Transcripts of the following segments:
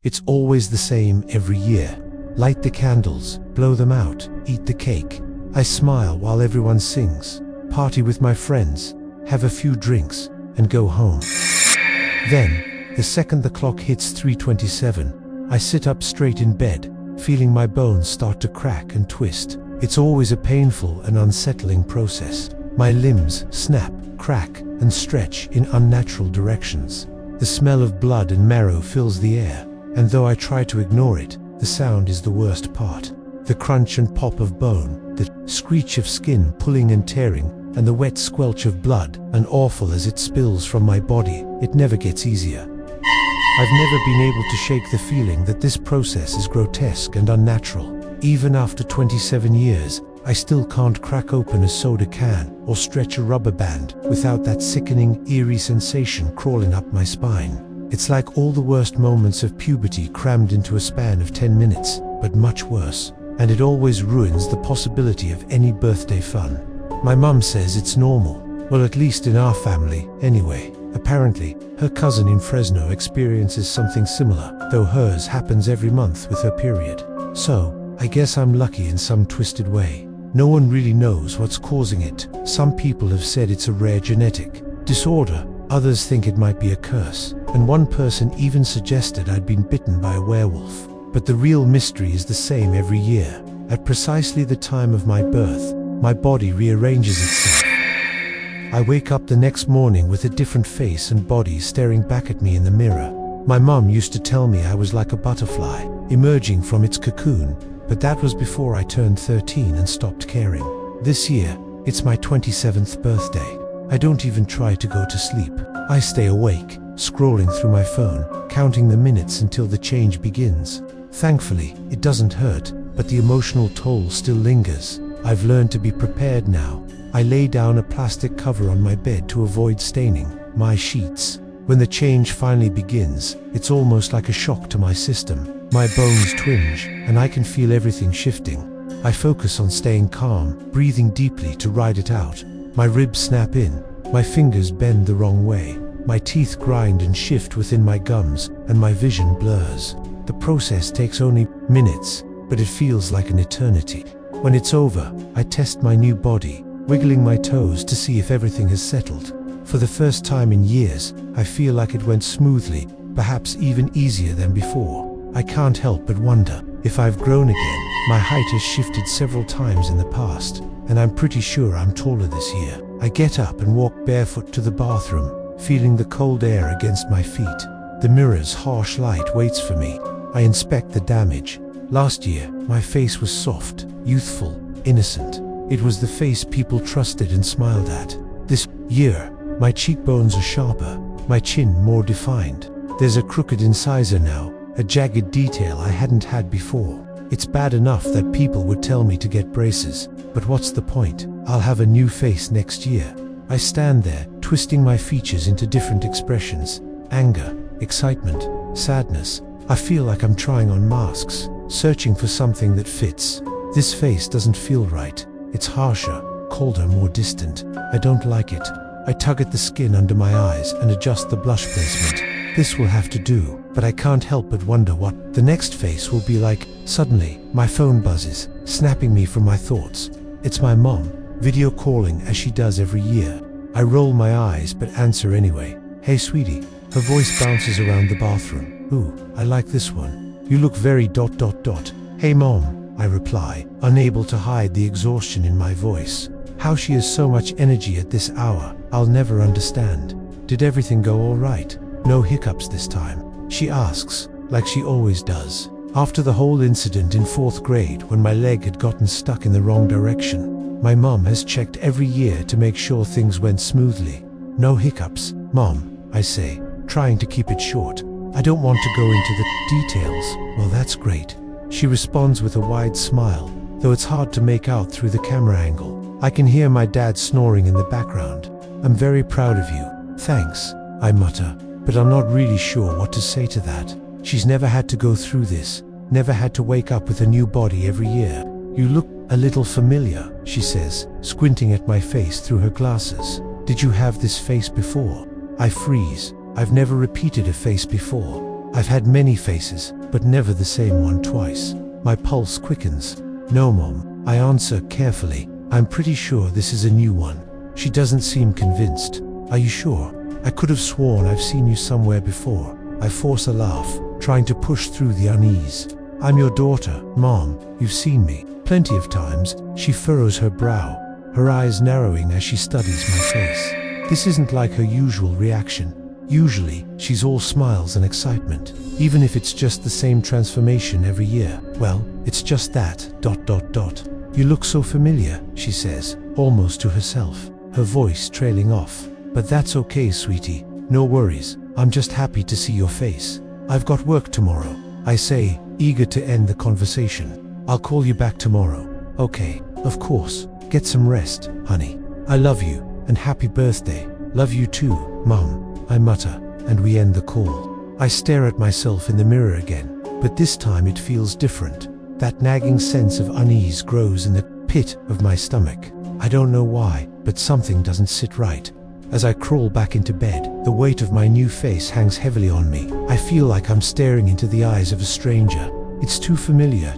It's always the same every year. Light the candles, blow them out, eat the cake. I smile while everyone sings, party with my friends, have a few drinks, and go home. Then, the second the clock hits 3:27, I sit up straight in bed, feeling my bones start to crack and twist. It's always a painful and unsettling process. My limbs snap, crack, and stretch in unnatural directions. The smell of blood and marrow fills the air, and though I try to ignore it, the sound is the worst part. The crunch and pop of bone, the screech of skin pulling and tearing, and the wet squelch of blood, and awful as it spills from my body, it never gets easier. I've never been able to shake the feeling that this process is grotesque and unnatural. Even after 27 years, I still can't crack open a soda can or stretch a rubber band without that sickening, eerie sensation crawling up my spine. It's like all the worst moments of puberty crammed into a span of 10 minutes, but much worse. And it always ruins the possibility of any birthday fun. My mum says it's normal. Well, at least in our family, anyway. Apparently, her cousin in Fresno experiences something similar, though hers happens every month with her period. So, I guess I'm lucky in some twisted way. No one really knows what's causing it. Some people have said it's a rare genetic disorder. Others think it might be a curse. And one person even suggested I'd been bitten by a werewolf. But the real mystery is the same every year. At precisely the time of my birth, my body rearranges itself. I wake up the next morning with a different face and body staring back at me in the mirror. My mum used to tell me I was like a butterfly, emerging from its cocoon, but that was before I turned 13 and stopped caring. This year, it's my 27th birthday. I don't even try to go to sleep. I stay awake, scrolling through my phone, counting the minutes until the change begins. Thankfully, it doesn't hurt, but the emotional toll still lingers. I've learned to be prepared now. I lay down a plastic cover on my bed to avoid staining my sheets. When the change finally begins, it's almost like a shock to my system. My bones twinge, and I can feel everything shifting. I focus on staying calm, breathing deeply to ride it out. My ribs snap in, my fingers bend the wrong way. My teeth grind and shift within my gums, and my vision blurs. The process takes only minutes, but it feels like an eternity. When it's over, I test my new body, wiggling my toes to see if everything has settled. For the first time in years, I feel like it went smoothly, perhaps even easier than before. I can't help but wonder if I've grown again. My height has shifted several times in the past, and I'm pretty sure I'm taller this year. I get up and walk barefoot to the bathroom, feeling the cold air against my feet. The mirror's harsh light waits for me. I inspect the damage. Last year, my face was soft, youthful, innocent. It was the face people trusted and smiled at. This year, my cheekbones are sharper, my chin more defined. There's a crooked incisor now, a jagged detail I hadn't had before. It's bad enough that people would tell me to get braces, but what's the point? I'll have a new face next year. I stand there, twisting my features into different expressions. Anger, excitement, sadness. I feel like I'm trying on masks, searching for something that fits. This face doesn't feel right. It's harsher, colder, more distant. I don't like it. I tug at the skin under my eyes and adjust the blush placement. This will have to do, but I can't help but wonder what the next face will be like. Suddenly, my phone buzzes, snapping me from my thoughts. It's my mom, video calling as she does every year. I roll my eyes but answer anyway. Hey sweetie. Her voice bounces around the bathroom. Ooh, I like this one. You look very ... Hey mom, I reply, unable to hide the exhaustion in my voice. How she has so much energy at this hour, I'll never understand. Did everything go all right? No hiccups this time? She asks, like she always does. After the whole incident in 4th grade when my leg had gotten stuck in the wrong direction, my mom has checked every year to make sure things went smoothly. No hiccups, mom, I say, trying to keep it short. I don't want to go into the details. Well, that's great. She responds with a wide smile, though it's hard to make out through the camera angle. I can hear my dad snoring in the background. I'm very proud of you. Thanks, I mutter, but I'm not really sure what to say to that. She's never had to go through this, never had to wake up with a new body every year. You look a little familiar, she says, squinting at my face through her glasses. Did you have this face before? I freeze. I've never repeated a face before. I've had many faces, but never the same one twice. My pulse quickens. No, Mom, I answer carefully. I'm pretty sure this is a new one. She doesn't seem convinced. Are you sure? I could have sworn I've seen you somewhere before. I force a laugh, trying to push through the unease. I'm your daughter, Mom. You've seen me plenty of times. She furrows her brow, her eyes narrowing as she studies my face. This isn't like her usual reaction. Usually, she's all smiles and excitement, even if it's just the same transformation every year. Well, it's just that, ... You look so familiar, she says, almost to herself, her voice trailing off. But that's okay, sweetie. No worries. I'm just happy to see your face. I've got work tomorrow, I say, eager to end the conversation. I'll call you back tomorrow. Okay, of course. Get some rest, honey. I love you, and happy birthday. Love you too, Mom, I mutter, and we end the call. I stare at myself in the mirror again, but this time it feels different. That nagging sense of unease grows in the pit of my stomach. I don't know why, but something doesn't sit right. As I crawl back into bed, the weight of my new face hangs heavily on me. I feel like I'm staring into the eyes of a stranger. It's too familiar,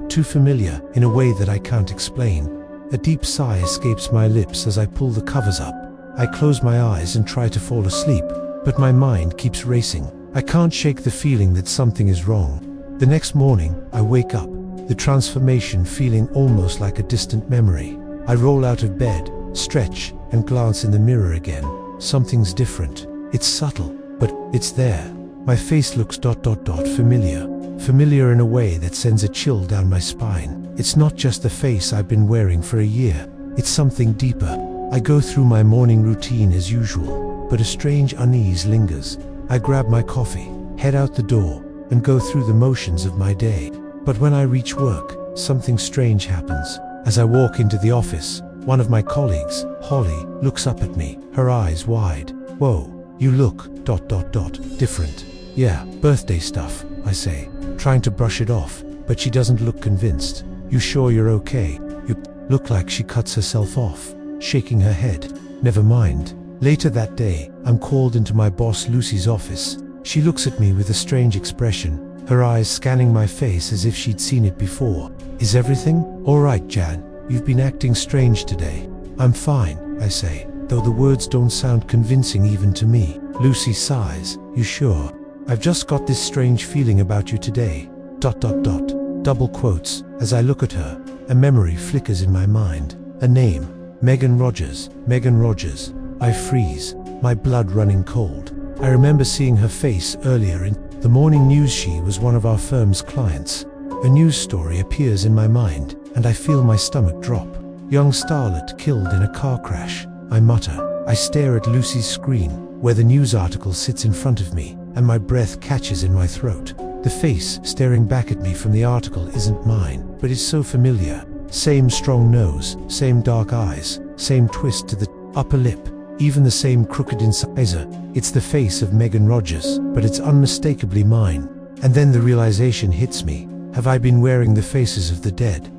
in a way that I can't explain. A deep sigh escapes my lips as I pull the covers up. I close my eyes and try to fall asleep, but my mind keeps racing. I can't shake the feeling that something is wrong. The next morning, I wake up, the transformation feeling almost like a distant memory. I roll out of bed, stretch, and glance in the mirror again. Something's different. It's subtle, but it's there. My face looks ... familiar. Familiar in a way that sends a chill down my spine. It's not just the face I've been wearing for a year. It's something deeper. I go through my morning routine as usual, but a strange unease lingers. I grab my coffee, head out the door, and go through the motions of my day. But when I reach work, something strange happens. As I walk into the office, one of my colleagues, Holly, looks up at me, her eyes wide. Whoa, you look ... different. Yeah, birthday stuff, I say, trying to brush it off, but she doesn't look convinced. You sure you're okay? You look like she cuts herself off, shaking her head. Never mind. Later that day, I'm called into my boss Lucy's office. She looks at me with a strange expression, her eyes scanning my face as if she'd seen it before. Is everything all right, Jan? You've been acting strange today. I'm fine, I say, though the words don't sound convincing even to me. Lucy sighs. You sure? I've just got this strange feeling about you today. ... Double quotes. As I look at her, a memory flickers in my mind. A name. Megan Rogers. Megan Rogers. I freeze, my blood running cold. I remember seeing her face earlier in the morning news. She was one of our firm's clients. A news story appears in my mind, and I feel my stomach drop. Young starlet killed in a car crash, I mutter. I stare at Lucy's screen, where the news article sits in front of me, and my breath catches in my throat. The face staring back at me from the article isn't mine, but is so familiar. Same strong nose, same dark eyes, same twist to the upper lip, even the same crooked incisor. It's the face of Megan Rogers, but it's unmistakably mine. And then the realization hits me. Have I been wearing the faces of the dead?